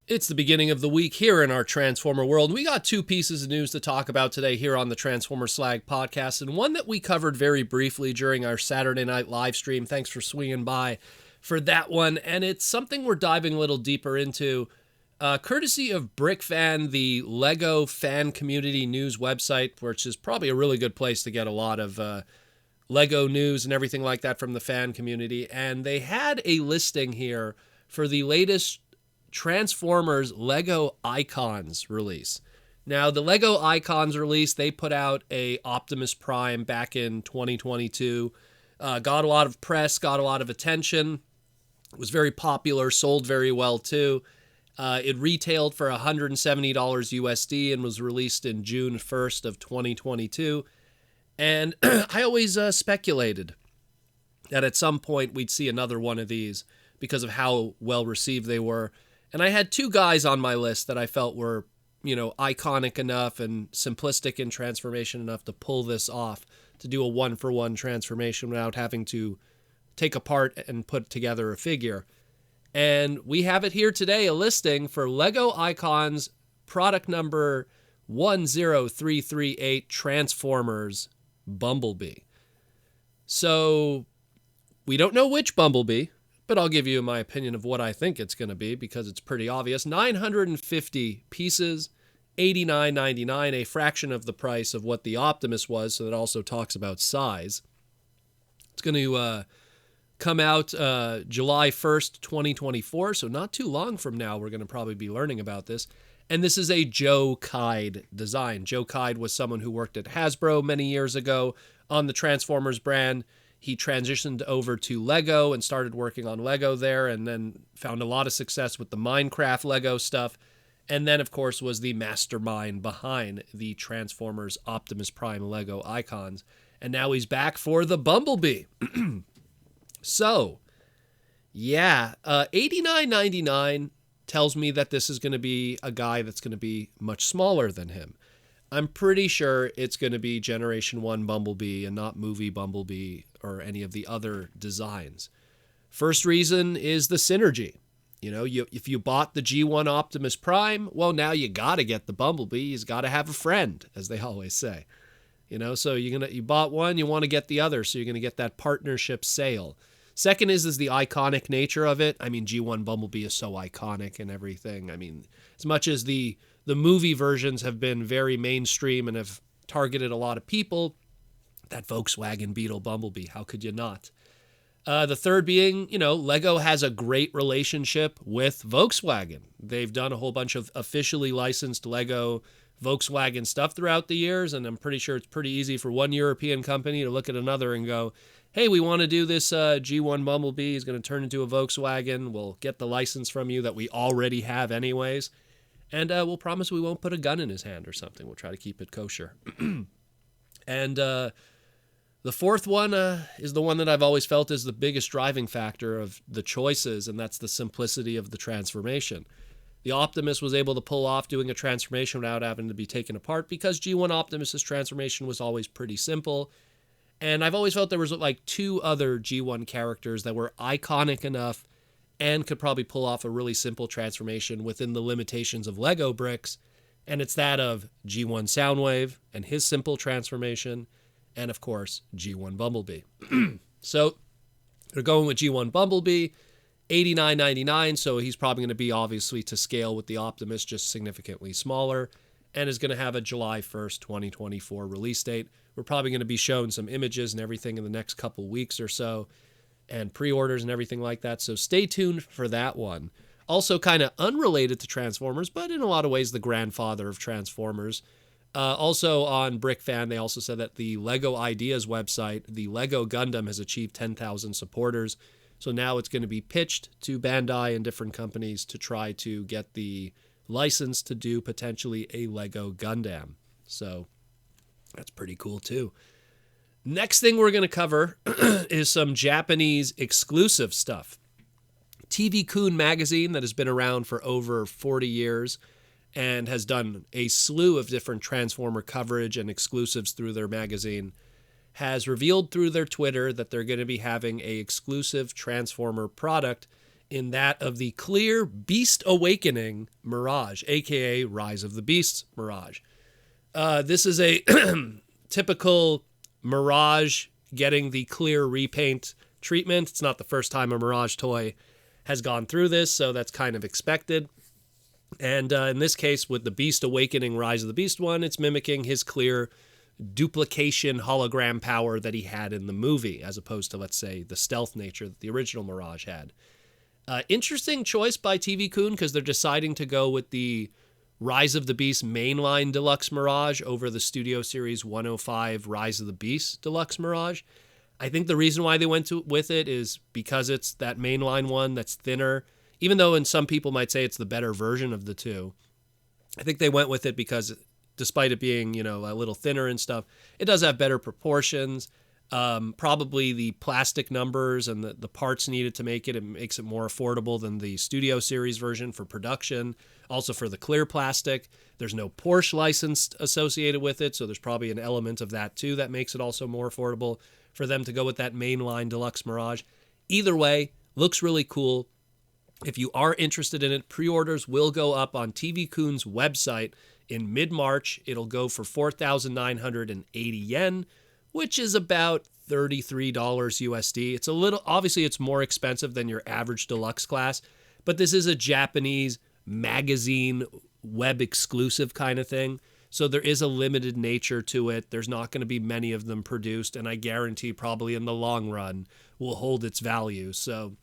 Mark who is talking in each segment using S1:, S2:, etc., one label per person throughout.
S1: It's the beginning of the week here in our Transformer world. We got two pieces of news to talk about today here on the Transformers Slag podcast, and one that we covered very briefly during our Saturday night live stream. Thanks for swinging by for that one. And it's something we're diving a little deeper into, courtesy of BrickFan, the Lego fan community news website, which is probably a really good place to get a lot of Lego news and everything like that from the fan community. And they had a listing here for the latest Transformers Lego Icons release. Now, the Lego Icons release, they put out a Optimus Prime back in 2022. Got a lot of press, got a lot of attention. It was very popular, sold very well too. It retailed for $170 USD and was released in June 1st of 2022. And I always speculated that at some point we'd see another one of these because of how well received they were. And I had two guys on my list that I felt were, iconic enough and simplistic in transformation enough to pull this off, to do a one-for-one transformation without having to take apart and put together a figure. And we have it here today, a listing for Lego Icons product number 10338 Transformers Bumblebee. So we don't know which Bumblebee, but I'll give you my opinion of what I think it's going to be because it's pretty obvious. 950 pieces, $89.99, a fraction of the price of what the Optimus was, so that also talks about size. It's going to come out July 1st, 2024, so not too long from now we're going to probably be learning about this. And this is a Joe Kide design. Joe Kide was someone who worked at Hasbro many years ago on the Transformers brand. He transitioned over to Lego and started working on Lego there, and then found a lot of success with the Minecraft Lego stuff. And then, of course, was the mastermind behind the Transformers Optimus Prime Lego Icons. And now he's back for the Bumblebee. So, yeah, $89.99 tells me that this is going to be a guy that's going to be much smaller than him. I'm pretty sure it's going to be Generation 1 Bumblebee and not movie Bumblebee or any of the other designs. First reason is the synergy. If you bought the G1 Optimus Prime, well, now you got to get the Bumblebee. He's got to have a friend, as they always say. So you bought one, you want to get the other, so you're going to get that partnership sale. Second is the iconic nature of it. I mean, G1 Bumblebee is so iconic and everything. I mean, as much as the movie versions have been very mainstream and have targeted a lot of people, that Volkswagen Beetle Bumblebee, how could you not? The third being, Lego has a great relationship with Volkswagen. They've done a whole bunch of officially licensed Lego Volkswagen stuff throughout the years, and I'm pretty sure it's pretty easy for one European company to look at another and go, hey, we want to do this G1 Bumblebee. He's going to turn into a Volkswagen. We'll get the license from you that we already have anyways. And we'll promise we won't put a gun in his hand or something. We'll try to keep it kosher. And the fourth one is the one that I've always felt is the biggest driving factor of the choices, and that's the simplicity of the transformation. The Optimus was able to pull off doing a transformation without having to be taken apart because G1 Optimus's transformation was always pretty simple. And I've always felt there was like two other G1 characters that were iconic enough and could probably pull off a really simple transformation within the limitations of Lego bricks. And it's that of G1 Soundwave and his simple transformation, and of course, G1 Bumblebee. So they're going with G1 Bumblebee, $89.99, so he's probably going to be obviously to scale with the Optimus, just significantly smaller, and is going to have a July 1st, 2024 release date. We're probably going to be shown some images and everything in the next couple weeks or so, and pre-orders and everything like that, so stay tuned for that one. Also kind of unrelated to Transformers, but in a lot of ways the grandfather of Transformers. Also on BrickFan, they also said that the Lego Ideas website, the Lego Gundam, has achieved 10,000 supporters. So now it's going to be pitched to Bandai and different companies to try to get the license to do potentially a Lego Gundam. So that's pretty cool too. Next thing we're going to cover is some Japanese exclusive stuff. TV-Kun Magazine, that has been around for over 40 years and has done a slew of different Transformer coverage and exclusives through their magazine, has revealed through their Twitter that they're going to be having a exclusive Transformer product in that of the clear Beast Awakening Mirage, aka Rise of the Beasts Mirage. This is a typical Mirage getting the clear repaint treatment. It's not the first time a Mirage toy has gone through this, so that's kind of expected. And in this case, with the Beast Awakening Rise of the Beast one, it's mimicking his clear duplication hologram power that he had in the movie, as opposed to, let's say, the stealth nature that the original Mirage had. Interesting choice by TV-Kun, because they're deciding to go with the Rise of the Beast mainline Deluxe Mirage over the Studio Series 105 Rise of the Beast Deluxe Mirage. I think the reason why they went with it is because it's that mainline one that's thinner, even though in some people might say it's the better version of the two. I think they went with it because despite it being, a little thinner and stuff, it does have better proportions. Probably the plastic numbers and the parts needed to make it makes it more affordable than the Studio Series version for production. Also for the clear plastic, there's no Porsche license associated with it, so there's probably an element of that too that makes it also more affordable for them to go with that mainline Deluxe Mirage. Either way, looks really cool. If you are interested in it, pre-orders will go up on TV-Kun's website in mid-March. It'll go for 4,980 yen, which is about $33 USD. It's a little, obviously it's more expensive than your average deluxe class, but this is a Japanese magazine web exclusive kind of thing. So there is a limited nature to it. There's not going to be many of them produced, and I guarantee probably in the long run will hold its value. So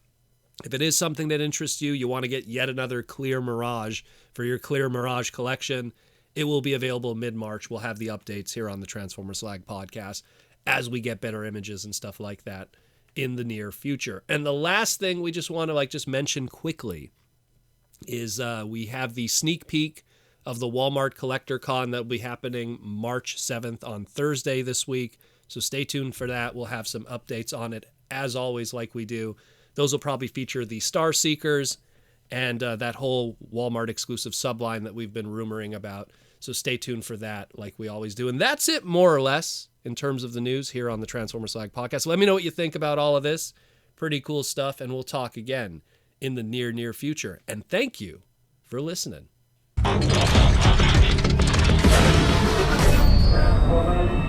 S1: if it is something that interests you, you want to get yet another clear Mirage for your clear Mirage collection, it will be available mid-March. We'll have the updates here on the Transformers Slag podcast as we get better images and stuff like that in the near future. And the last thing we just want to just mention quickly is we have the sneak peek of the Walmart Collector Con that will be happening March 7th on Thursday this week. So stay tuned for that. We'll have some updates on it as always like we do. Those will probably feature the Star Seekers and that whole Walmart exclusive subline that we've been rumoring about. So stay tuned for that like we always do. And that's it more or less in terms of the news here on the Transformers Slag podcast. Let me know what you think about all of this. Pretty cool stuff. And we'll talk again in the near future. And thank you for listening.
S2: Transformers